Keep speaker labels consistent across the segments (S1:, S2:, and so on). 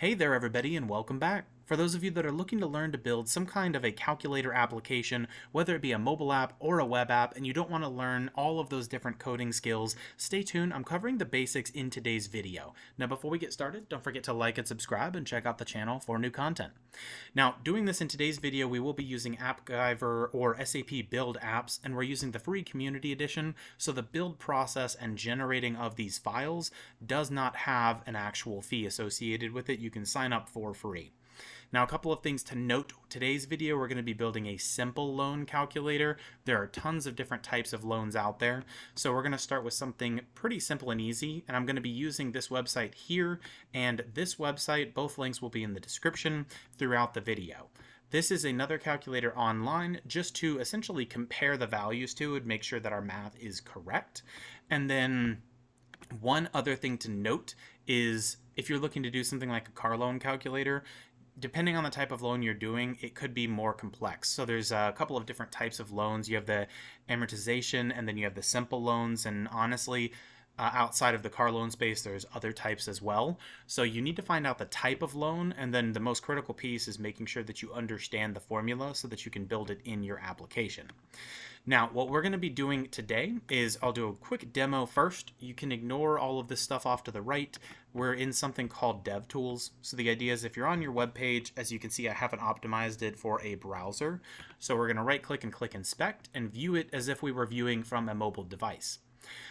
S1: Hey there everybody and welcome back. For those of you that are looking to learn to build some kind of a calculator application, whether it be a mobile app or a web app, and you don't want to learn all of those different coding skills, stay tuned. I'm covering the basics in today's video. Now before we get started, don't forget to like and subscribe and check out the channel for new content. Now doing this in today's video, we will be using Appgyver or SAP Build Apps, and we're using the free community edition, so the build process and generating of these files does not have an actual fee associated with it. You can sign up for free. Now, a couple of things to note. Today's video, we're going to be building a simple loan calculator. There are tons of different types of loans out there. So we're going to start with something pretty simple and easy. And I'm going to be using this website here and this website. Both links will be in the description throughout the video. This is another calculator online just to essentially compare the values to and make sure that our math is correct. And then one other thing to note is if you're looking to do something like a car loan calculator, depending on the type of loan you're doing, it could be more complex. So there's a couple of different types of loans. You have the amortization, and then you have the simple loans. And honestly, outside of the car loan space, there's other types as well. So you need to find out the type of loan, and then the most critical piece is making sure that you understand the formula so that you can build it in your application. Now, what we're going to be doing today is I'll do a quick demo first. You can ignore all of this stuff off to the right. We're in something called DevTools. So the idea is if you're on your web page, as you can see, I haven't optimized it for a browser. So we're going to right click and click Inspect and view it as if we were viewing from a mobile device.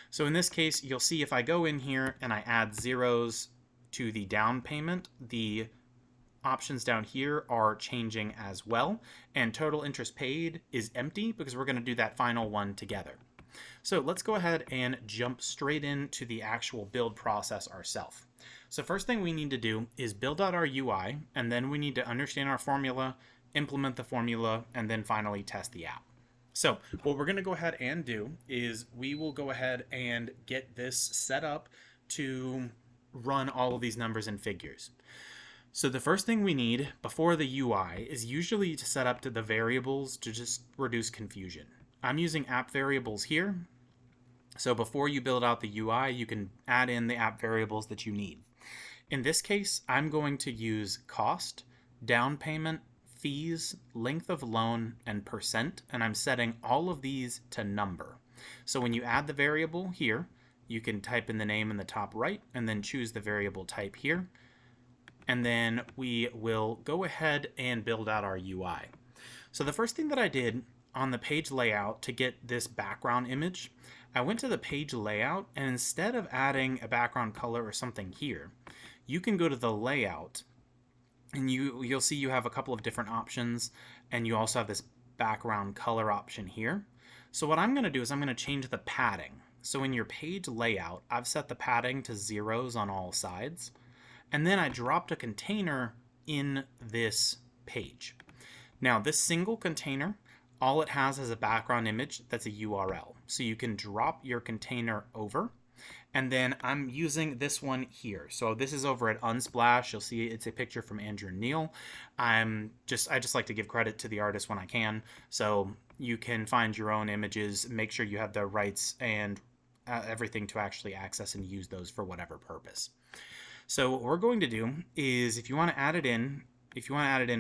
S1: So in this case, you'll see if I go in here and I add zeros to the down payment, the options down here are changing as well, and total interest paid is empty because we're going to do that final one together. So let's go ahead and jump straight into the actual build process ourselves. So first thing we need to do is build out our UI, and then we need to understand our formula, implement the formula, and then finally test the app. So what we're going to go ahead and do is we will go ahead and get this set up to run all of these numbers and figures. So the first thing we need before the UI is usually to set up to the variables to just reduce confusion. I'm using app variables here. So before you build out the UI, you can add in the app variables that you need. In this case, I'm going to use cost, down payment, fees, length of loan, and percent, and I'm setting all of these to number. So when you add the variable here, you can type in the name in the top right and then choose the variable type here. And then we will go ahead and build out our UI. So the first thing that I did on the page layout to get this background image, I went to the page layout, and instead of adding a background color or something here, you can go to the layout and you'll see you have a couple of different options, and you also have this background color option here. So what I'm going to do is I'm going to change the padding. So in your page layout, I've set the padding to zeros on all sides. And then I dropped a container in this page. Now this single container, all it has is a background image that's a URL. So you can drop your container over. And then I'm using this one here. So this is over at Unsplash. You'll see it's a picture from Andrew Neil. I just like to give credit to the artist when I can. So you can find your own images, make sure you have the rights and everything to actually access and use those for whatever purpose. So what we're going to do is if you want to add it in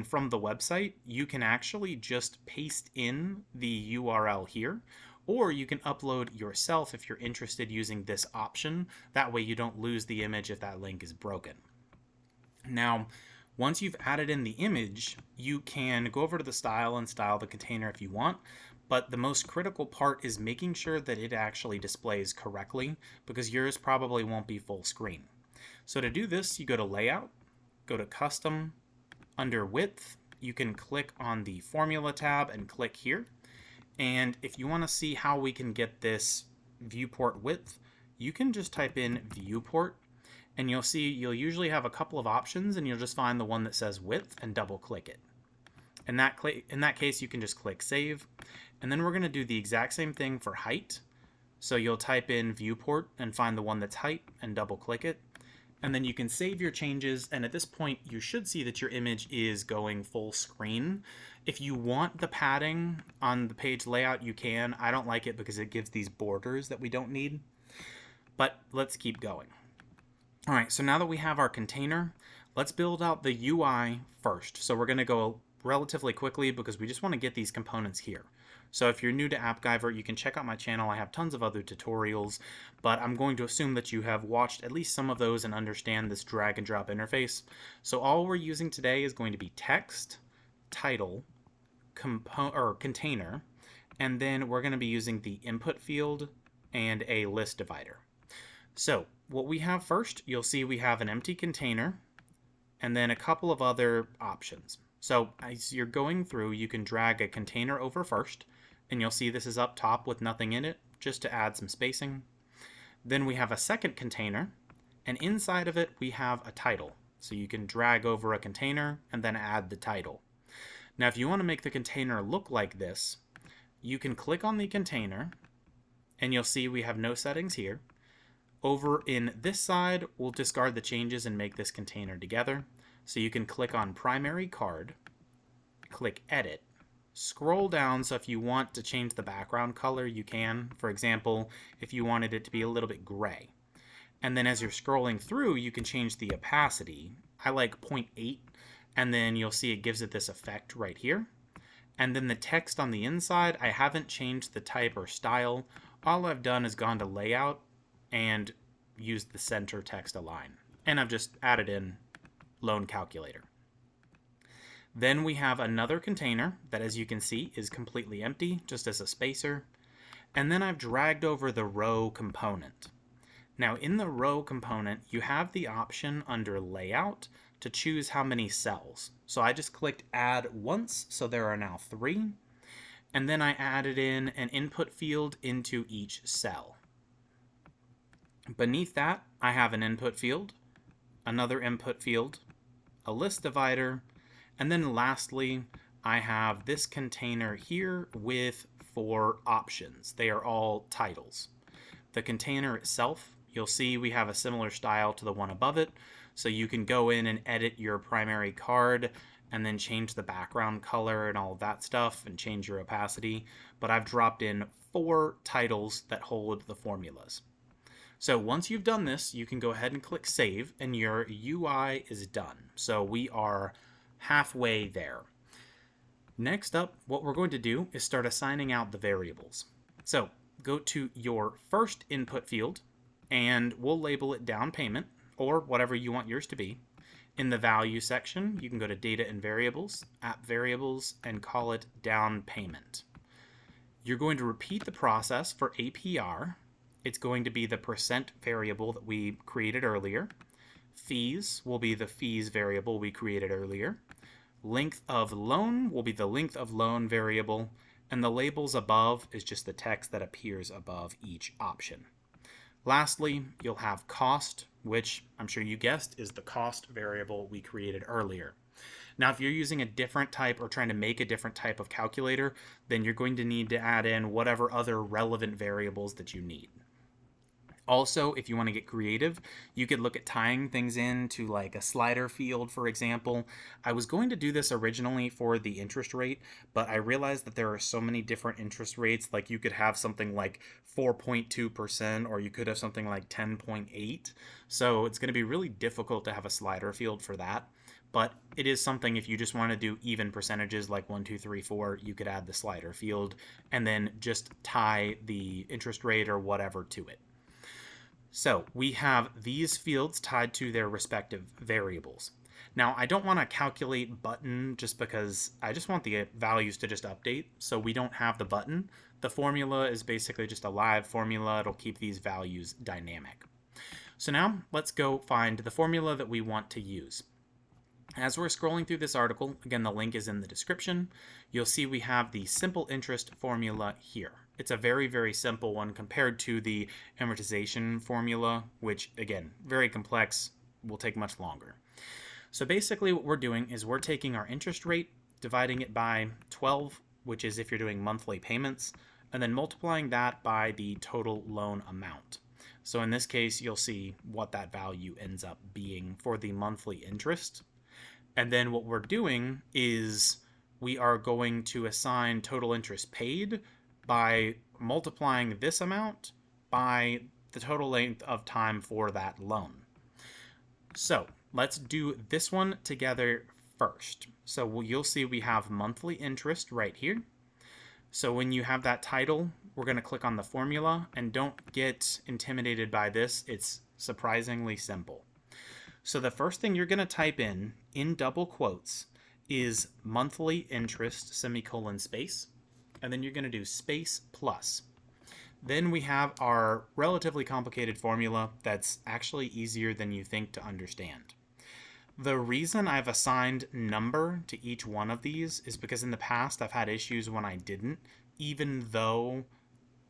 S1: from the website, you can actually just paste in the URL here, or you can upload yourself if you're interested using this option. That way you don't lose the image if that link is broken. Now, once you've added in the image, you can go over to the style and style the container if you want, but the most critical part is making sure that it actually displays correctly, because yours probably won't be full screen. So to do this, you go to Layout, go to Custom, under Width, you can click on the Formula tab and click here. And if you want to see how we can get this viewport width, you can just type in viewport, and you'll see you'll usually have a couple of options, and you'll just find the one that says width and double click it. In that case, you can just click Save. And then we're going to do the exact same thing for height. So you'll type in viewport and find the one that's height and double click it. And then you can save your changes, and at this point you should see that your image is going full screen. If you want the padding on the page layout, you can. I don't like it because it gives these borders that we don't need. But let's keep going. All right, so now that we have our container, Let's build out the UI first. So we're going to go relatively quickly because we just want to get these components here. So if you're new to Appgyver, you can check out my channel. I have tons of other tutorials, but I'm going to assume that you have watched at least some of those and understand this drag and drop interface. So all we're using today is going to be text, title, container, and then we're going to be using the input field and a list divider. So what we have first, you'll see we have an empty container and then a couple of other options. So as you're going through, you can drag a container over first, and you'll see this is up top with nothing in it, just to add some spacing. Then we have a second container, and inside of it we have a title. So you can drag over a container and then add the title. Now if you want to make the container look like this, you can click on the container, and you'll see we have no settings here. Over in this side, we'll discard the changes and make this container together. So you can click on Primary Card, click Edit, scroll down, so if you want to change the background color, you can. For example, if you wanted it to be a little bit gray. And then as you're scrolling through, you can change the opacity. I like 0.8, and then you'll see it gives it this effect right here. And then the text on the inside, I haven't changed the type or style. All I've done is gone to Layout and used the center text align. And I've just added in loan calculator. Then we have another container that, as you can see, is completely empty, just as a spacer. And then I've dragged over the row component. Now in the row component, you have the option under Layout to choose how many cells. So I just clicked Add once, so there are now 3. And then I added in an input field into each cell. Beneath that, I have an input field, another input field, a list divider, and then lastly, I have this container here with 4 options. They are all titles. The container itself, you'll see we have a similar style to the one above it, so you can go in and edit your primary card and then change the background color and all of that stuff and change your opacity, but I've dropped in 4 titles that hold the formulas. So once you've done this, you can go ahead and click Save, and your UI is done. So we are halfway there. Next up, what we're going to do is start assigning out the variables. So go to your first input field, and we'll label it down payment, or whatever you want yours to be. In the value section, you can go to Data and Variables, App Variables, and call it down payment. You're going to repeat the process for APR. It's going to be the percent variable that we created earlier. Fees will be the fees variable we created earlier. Length of loan will be the length of loan variable. And the labels above is just the text that appears above each option. Lastly, you'll have cost, which I'm sure you guessed is the cost variable we created earlier. Now, if you're using a different type or trying to make a different type of calculator, then you're going to need to add in whatever other relevant variables that you need. Also, if you want to get creative, you could look at tying things into like a slider field, for example. I was going to do this originally for the interest rate, but I realized that there are so many different interest rates. Like you could have something like 4.2%, or you could have something like 10.8. So it's going to be really difficult to have a slider field for that. But it is something, if you just want to do even percentages like 1, 2, 3, 4, you could add the slider field and then just tie the interest rate or whatever to it. So we have these fields tied to their respective variables. Now, I don't want to calculate button just because I just want the values to just update, so we don't have the button. The formula is basically just a live formula. It'll keep these values dynamic. So now let's go find the formula that we want to use. As we're scrolling through this article, again, the link is in the description, you'll see we have the simple interest formula here. It's a very, very simple one compared to the amortization formula, which, again, very complex, will take much longer. So basically what we're doing is we're taking our interest rate, dividing it by 12, which is if you're doing monthly payments, and then multiplying that by the total loan amount. So in this case, you'll see what that value ends up being for the monthly interest. And then what we're doing is we are going to assign total interest paid by multiplying this amount by the total length of time for that loan. So let's do this one together first. So you'll see we have monthly interest right here. So when you have that title, we're going to click on the formula, and don't get intimidated by this. It's surprisingly simple. So the first thing you're going to type in double quotes is monthly interest semicolon space, and then you're going to do space plus. Then we have our relatively complicated formula that's actually easier than you think to understand. The reason I've assigned number to each one of these is because in the past I've had issues when I didn't, even though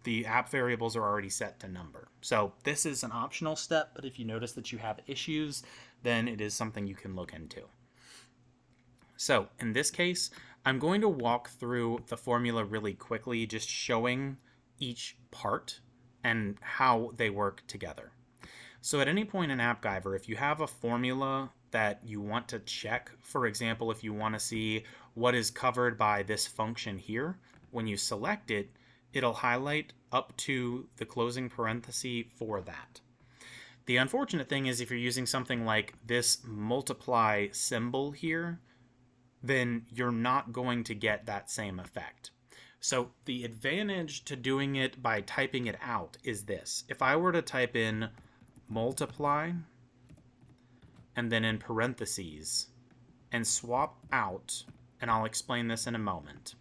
S1: the app variables are already set to number. So this is an optional step, but if you notice that you have issues, then it is something you can look into. So in this case, I'm going to walk through the formula really quickly, just showing each part and how they work together. So at any point in Appgyver, if you have a formula that you want to check, for example, if you want to see what is covered by this function here, when you select it, it'll highlight up to the closing parenthesis for that. The unfortunate thing is if you're using something like this multiply symbol here, then you're not going to get that same effect. So the advantage to doing it by typing it out is this. If I were to type in multiply and then in parentheses and swap out, and I'll explain this in a moment,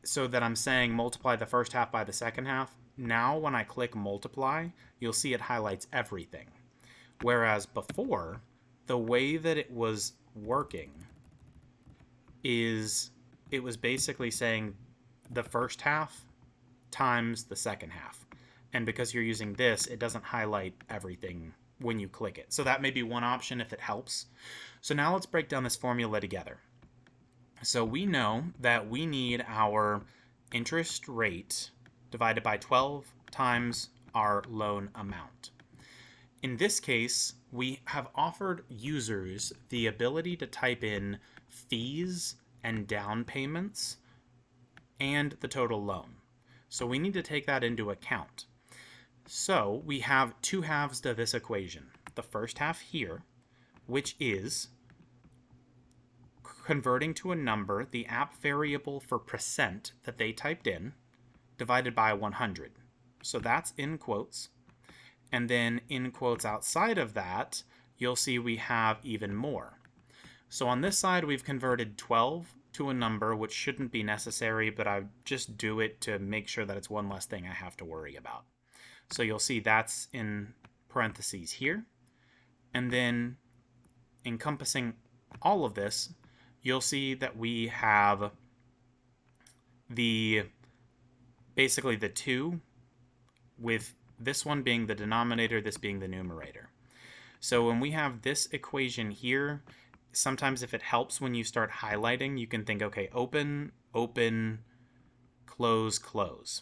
S1: so that I'm saying multiply the first half by the second half, now when I click multiply, you'll see it highlights everything. Whereas before, the way that it was working is it was basically saying the first half times the second half. And because you're using this, it doesn't highlight everything when you click it. So that may be one option if it helps. So now let's break down this formula together. So we know that we need our interest rate divided by 12 times our loan amount. In this case, we have offered users the ability to type in fees and down payments and the total loan. So we need to take that into account. So we have two halves to this equation. The first half here, which is converting to a number the app variable for percent that they typed in divided by 100. So that's in quotes. And then in quotes outside of that, you'll see we have even more. So on this side, we've converted 12 to a number, which shouldn't be necessary, but I just do it to make sure that it's one less thing I have to worry about. So you'll see that's in parentheses here. And then encompassing all of this, you'll see that we have basically the 2, with this one being the denominator, this being the numerator. So when we have this equation here, sometimes if it helps when you start highlighting, you can think, okay, open, open, close, close.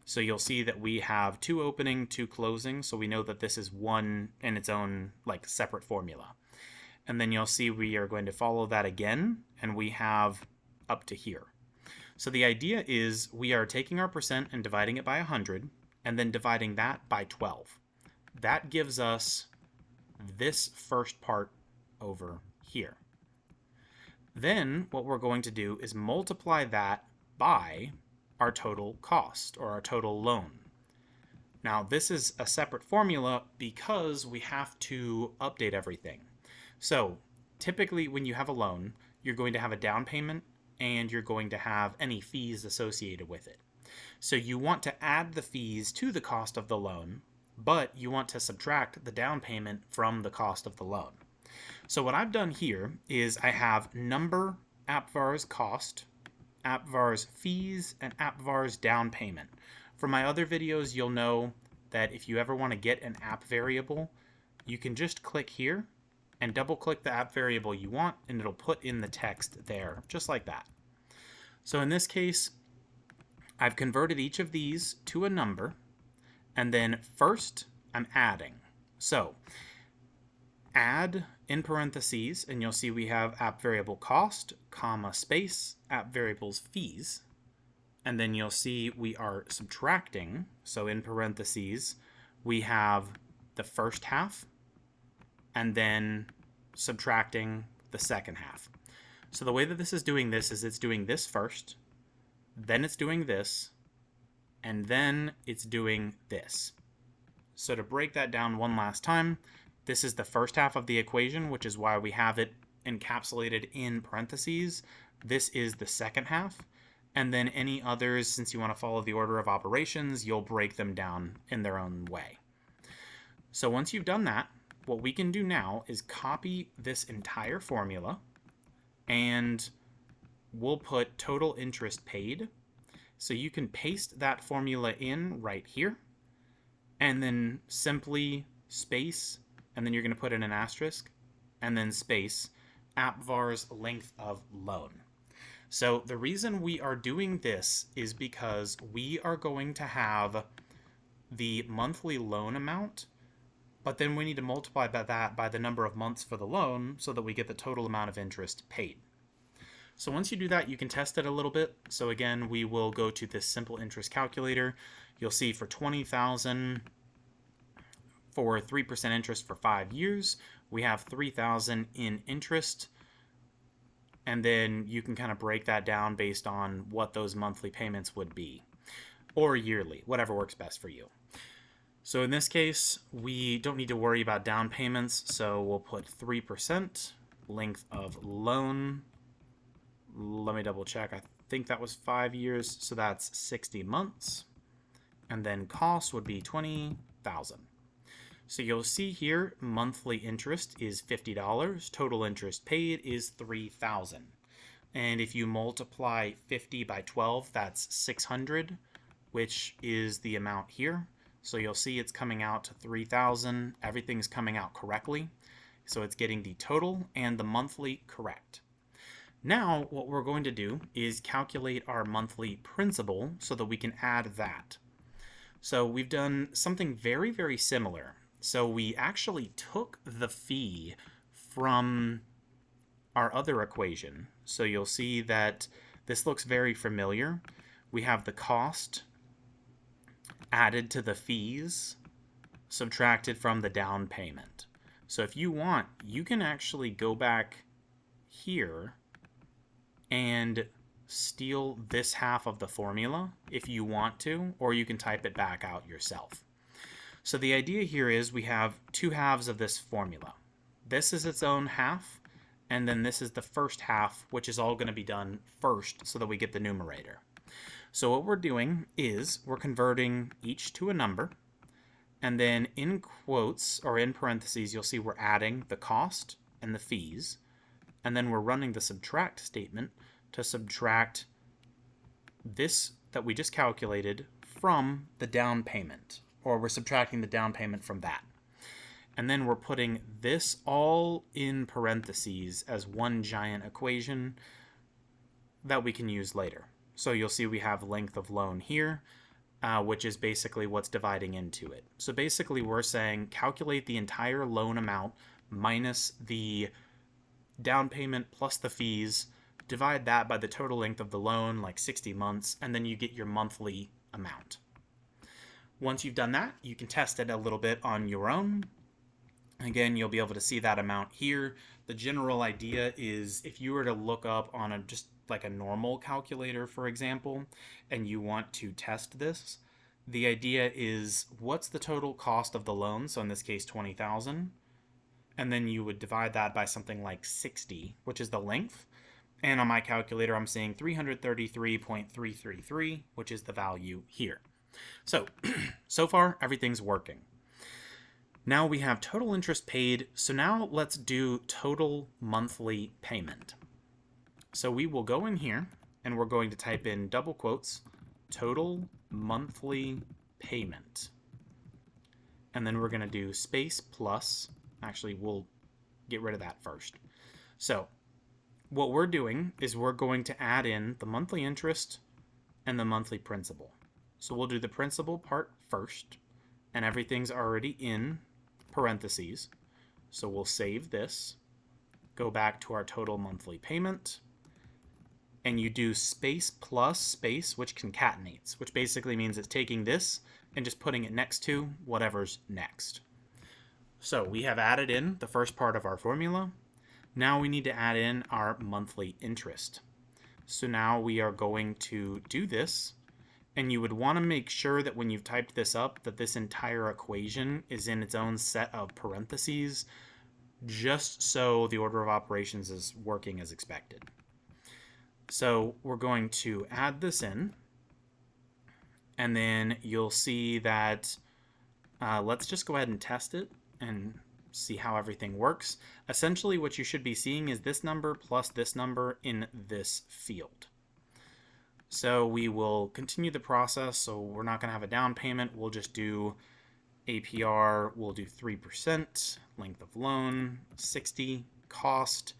S1: So you'll see that we have 2 opening, 2 closing, so we know that this is one in its own like separate formula. And then you'll see we are going to follow that again, and we have up to here. So the idea is we are taking our percent and dividing it by 100, and then dividing that by 12. That gives us this first part over here. Then what we're going to do is multiply that by our total cost, or our total loan. Now this is a separate formula because we have to update everything. So typically when you have a loan, you're going to have a down payment and you're going to have any fees associated with it. So you want to add the fees to the cost of the loan, but you want to subtract the down payment from the cost of the loan. So what I've done here is I have number, Appgyver's cost, Appgyver's fees, and Appgyver's down payment. From my other videos, you'll know that if you ever want to get an app variable, you can just click here and double click the app variable you want, and it'll put in the text there, just like that. So in this case, I've converted each of these to a number, and then first I'm adding. So add in parentheses, and you'll see we have app variable cost, comma, space, app variables fees, and then you'll see we are subtracting. So in parentheses, we have the first half and then subtracting the second half. So the way that this is doing this is it's doing this first, then it's doing this, and then it's doing this. So to break that down one last time, this is the first half of the equation, which is why we have it encapsulated in parentheses. This is the second half. And then any others, since you want to follow the order of operations, you'll break them down in their own way. So once you've done that, what we can do now is copy this entire formula, and we'll put total interest paid. So you can paste that formula in right here, and then simply space, and then you're going to put in an asterisk, and then space, Appgyver's length of loan. So the reason we are doing this is because we are going to have the monthly loan amount, but then we need to multiply that by the number of months for the loan so that we get the total amount of interest paid. So once you do that, you can test it a little bit. So again, we will go to this simple interest calculator. You'll see for $20,000 for 3% interest for 5 years, we have $3,000 in interest. And then you can kind of break that down based on what those monthly payments would be, or yearly, whatever works best for you. So in this case, we don't need to worry about down payments, so we'll put 3%, length of loan. Let me double check. I think that was 5 years, so that's 60 months. And then cost would be $20,000. So you'll see here, monthly interest is $50. Total interest paid is $3,000. And if you multiply 50 by 12, that's 600, which is the amount here. So you'll see it's coming out to 3,000. Everything's coming out correctly. So it's getting the total and the monthly correct. Now, what we're going to do is calculate our monthly principal so that we can add that. So we've done something very, very similar. So we actually took the fee from our other equation. So you'll see that this looks very familiar. We have the cost added to the fees, subtracted from the down payment. So if you want, you can actually go back here and steal this half of the formula if you want to, or you can type it back out yourself. So the idea here is we have two halves of this formula. This is its own half, and then this is the first half, which is all going to be done first so that we get the numerator. So what we're doing is we're converting each to a number, and then in quotes or in parentheses, you'll see we're adding the cost and the fees, and then we're running the subtract statement to subtract this that we just calculated from the down payment, or we're subtracting the down payment from that. And then we're putting this all in parentheses as one giant equation that we can use later. So you'll see we have length of loan here, which is basically what's dividing into it. So basically we're saying calculate the entire loan amount minus the down payment plus the fees, divide that by the total length of the loan, like 60 months, and then you get your monthly amount. Once you've done that, you can test it a little bit on your own. Again, you'll be able to see that amount here. The general idea is if you were to look up on just like a normal calculator, for example, and you want to test this, the idea is what's the total cost of the loan? So in this case, $20,000. And then you would divide that by something like 60, which is the length. And on my calculator, I'm seeing 333.333, which is the value here. So, so far, everything's working. Now we have total interest paid. So now let's do total monthly payment. So we will go in here and we're going to type in double quotes, total monthly payment. And then we're going to do space plus, actually we'll get rid of that first. So what we're doing is we're going to add in the monthly interest and the monthly principal. So we'll do the principal part first, and everything's already in parentheses. So we'll save this, go back to our total monthly payment, and you do space plus space, which concatenates, which basically means it's taking this and just putting it next to whatever's next. So we have added in the first part of our formula. Now we need to add in our monthly interest. So now we are going to do this, and you would want to make sure that when you've typed this up that this entire equation is in its own set of parentheses, just so the order of operations is working as expected. So we're going to add this in, and then you'll see that let's just go ahead and test it and see how everything works. Essentially what you should be seeing is this number plus this number in this field. So we will continue the process. So we're not going to have a down payment. We'll just do APR. We'll do 3%, length of loan 60, cost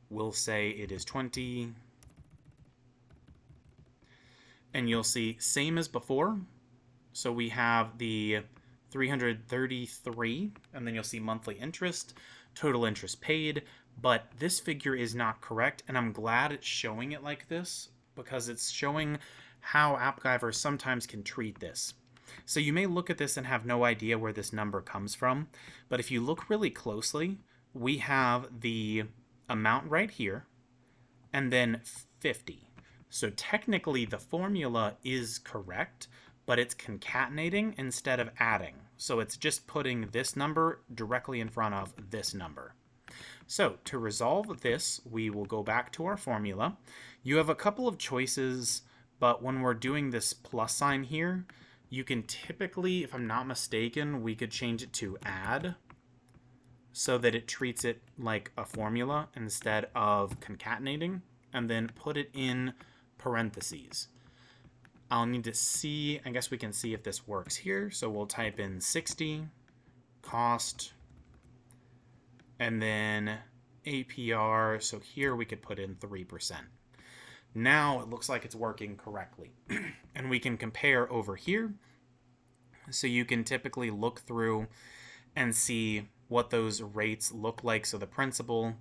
S1: we'll say it is 20, and you'll see same as before. So we have the 333, and then you'll see monthly interest, total interest paid, but this figure is not correct, and I'm glad it's showing it like this because it's showing how Appgyver sometimes can treat this. So you may look at this and have no idea where this number comes from, but if you look really closely, we have the amount right here, and then 50. So technically the formula is correct, but it's concatenating instead of adding. So it's just putting this number directly in front of this number. So to resolve this, we will go back to our formula. You have a couple of choices, but when we're doing this plus sign here, you can typically, if I'm not mistaken, we could change it to add so that it treats it like a formula instead of concatenating, and then put it in parentheses. I'll need to see, I guess we can see if this works here. So we'll type in 60, cost, and then APR. So here we could put in 3%. Now it looks like it's working correctly. And we can compare over here. So you can typically look through and see what those rates look like. So the principal,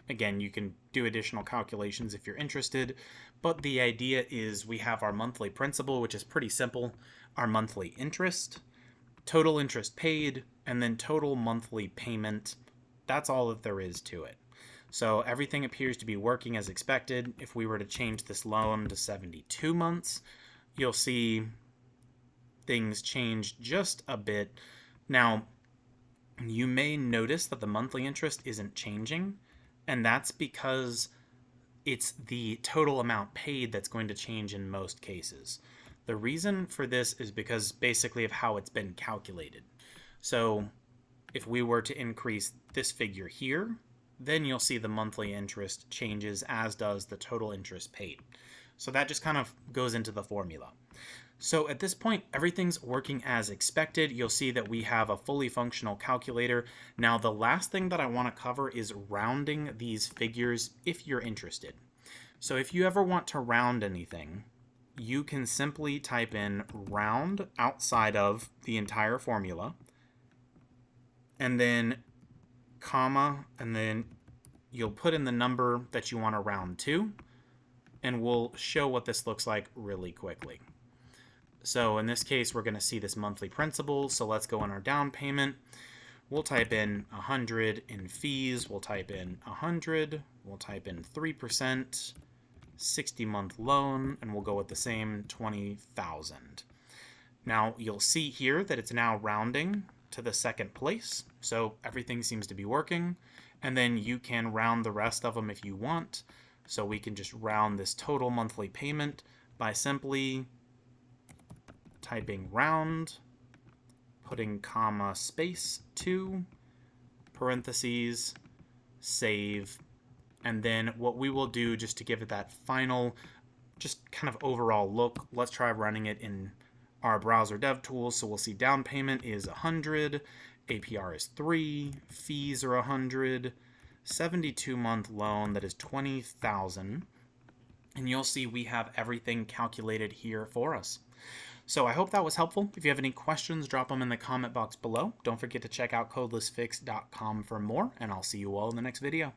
S1: again, you can do additional calculations if you're interested, but the idea is we have our monthly principal, which is pretty simple, our monthly interest, total interest paid, and then total monthly payment. That's all that there is to it. So everything appears to be working as expected. If we were to change this loan to 72 months, you'll see things change just a bit. Now, you may notice that the monthly interest isn't changing, and that's because it's the total amount paid that's going to change in most cases. The reason for this is because basically of how it's been calculated. So if we were to increase this figure here, then you'll see the monthly interest changes, as does the total interest paid. So that just kind of goes into the formula. So at this point, everything's working as expected. You'll see that we have a fully functional calculator. Now, the last thing that I want to cover is rounding these figures if you're interested. So if you ever want to round anything, you can simply type in round outside of the entire formula, and then comma, and then you'll put in the number that you want to round to, and we'll show what this looks like really quickly. So in this case, we're going to see this monthly principal. So let's go in our down payment. We'll type in 100 in fees. We'll type in 100. We'll type in 3%, 60-month loan, and we'll go with the same 20,000. Now you'll see here that it's now rounding to the second place. So everything seems to be working. And then you can round the rest of them if you want. So we can just round this total monthly payment by simply typing round, putting comma space 2, parentheses, save, and then what we will do just to give it that final, just kind of overall look, let's try running it in our browser dev tools. So we'll see down payment is 100, APR is 3, fees are 100, 72-month loan, that is 20,000, and you'll see we have everything calculated here for us. So I hope that was helpful. If you have any questions, drop them in the comment box below. Don't forget to check out codelessfix.com for more, and I'll see you all in the next video.